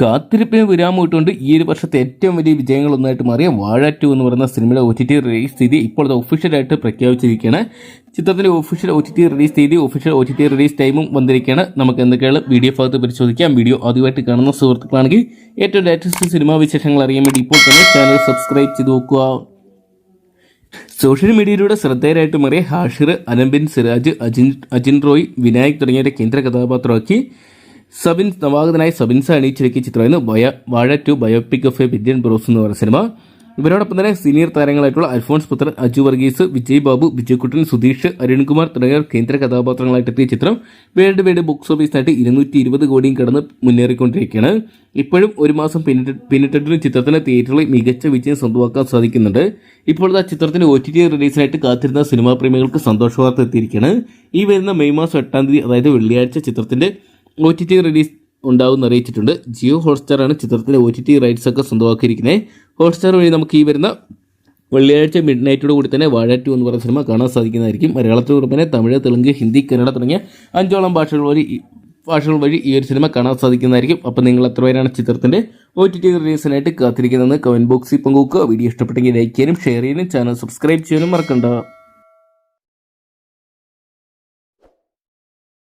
കാത്തിരിപ്പിന് വിരാമം ഇട്ടുകൊണ്ട് ഈ ഒരു വർഷത്തെ ഏറ്റവും വലിയ വിജയങ്ങളൊന്നായിട്ട് മാറിയ വാഴ 2 എന്ന് പറയുന്ന സിനിമയുടെ OTT റിലീസ് തീയതി ഇപ്പോൾ ഒഫീഷ്യലായിട്ട് പ്രഖ്യാപിച്ചിരിക്കുകയാണ്. ചിത്രത്തിന്റെ ഒഫീഷ്യൽ OTT റിലീസ് തീയതി, ഒഫീഷ്യൽ OTT റിലീസ് ടൈമും വന്നിരിക്കുകയാണ്. നമുക്ക് എന്തൊക്കെയാണ് വീഡിയോ ഭാഗത്ത് പരിശോധിക്കാം. വീഡിയോ ആദ്യമായിട്ട് കാണുന്ന സുഹൃത്തുക്കളാണെങ്കിൽ ഏറ്റവും ലേറ്റസ്റ്റ് സിനിമാ വിശേഷങ്ങൾ അറിയാൻ വേണ്ടി ഇപ്പോൾ തന്നെ ചാനൽ സബ്സ്ക്രൈബ് ചെയ്ത് നോക്കുക. സോഷ്യൽ മീഡിയയിലൂടെ ശ്രദ്ധേയരായിട്ട് മാറിയ ഹാഷിർ, അനബിൻ, സിറാജ്, അജിൻ റോയ്, വിനായക് തുടങ്ങിയവരെ കേന്ദ്ര കഥാപാത്രമാക്കി നവാഗതനായ സബിൻസ അണിയിച്ചൊരുക്കിയ ചിത്രമായിരുന്നു Vaazha 2 biopic of a billion bros എന്ന് പറയുന്ന സിനിമ. ഇവരോടൊപ്പം തന്നെ സീനിയർ താരങ്ങളായിട്ടുള്ള അൽഫോൺസ് പുത്രൻ, അജു വർഗീസ്, വിജയ് ബാബു, വിജയകുട്ടൻ, സുധീഷ്, അരുൺകുമാർ തുടങ്ങിയവർ കേന്ദ്ര കഥാപാത്രങ്ങളായിട്ടെത്തിയ ചിത്രം വേൾഡ് വൈഡ് ബോക്സ് ഓഫീസിനായിട്ട് 220 കോടിയും കടന്ന് മുന്നേറിക്കൊണ്ടിരിക്കുകയാണ്. ഇപ്പോഴും ഒരു മാസം പിന്നിട്ടിട്ടും ചിത്രത്തിന് തിയേറ്ററിൽ മികച്ച വിജയം സ്വന്തമാക്കാൻ സാധിക്കുന്നുണ്ട്. ഇപ്പോൾ ആ ചിത്രത്തിന്റെ OTT റിലീസിനായിട്ട് കാത്തിരുന്ന സിനിമാ പ്രേമികൾക്ക് സന്തോഷവാർത്ത എത്തിയിരിക്കുകയാണ്. ഈ വരുന്ന മെയ് മാസം 8-ാം തീയതി, അതായത് വെള്ളിയാഴ്ച ചിത്രത്തിന്റെ OTT റിലീസ് ഉണ്ടാവുമെന്ന് അറിയിച്ചിട്ടുണ്ട്. ജിയോ ഹോട്ട്സ്റ്റാർ ആണ് ചിത്രത്തിന്റെ OTT റൈറ്റ്സ് ഒക്കെ സ്വന്തമാക്കിയിരിക്കുന്നത്. ഹോട്ട്സ്റ്റാർ വഴി നമുക്ക് ഈ വരുന്ന വെള്ളിയാഴ്ച മിഡ് നൈറ്റോട് കൂടി തന്നെ വാഴ 2 എന്ന് പറയുന്ന സിനിമ കാണാൻ സാധിക്കുന്നതായിരിക്കും. മലയാളത്തോടൊപ്പം തന്നെ തമിഴ്, തെലുങ്ക്, ഹിന്ദി, കന്നഡ തുടങ്ങിയ 5ഓളം ഭാഷകൾ വഴി ഈ ഒരു സിനിമ കാണാൻ സാധിക്കുന്നതായിരിക്കും. അപ്പോൾ നിങ്ങൾ എത്ര പേരാണ് ചിത്രത്തിന്റെ OTT റിലീസിനായിട്ട് കാത്തിരിക്കുന്നതെന്ന് കമന്റ് ബോക്സിൽ പങ്കുവെക്കുക. വീഡിയോ ഇഷ്ടപ്പെട്ടെങ്കിൽ ലൈക്ക് ചെയ്യാനും ഷെയർ ചെയ്യാനും ചാനൽ സബ്സ്ക്രൈബ് ചെയ്യാനും മറക്കണ്ട.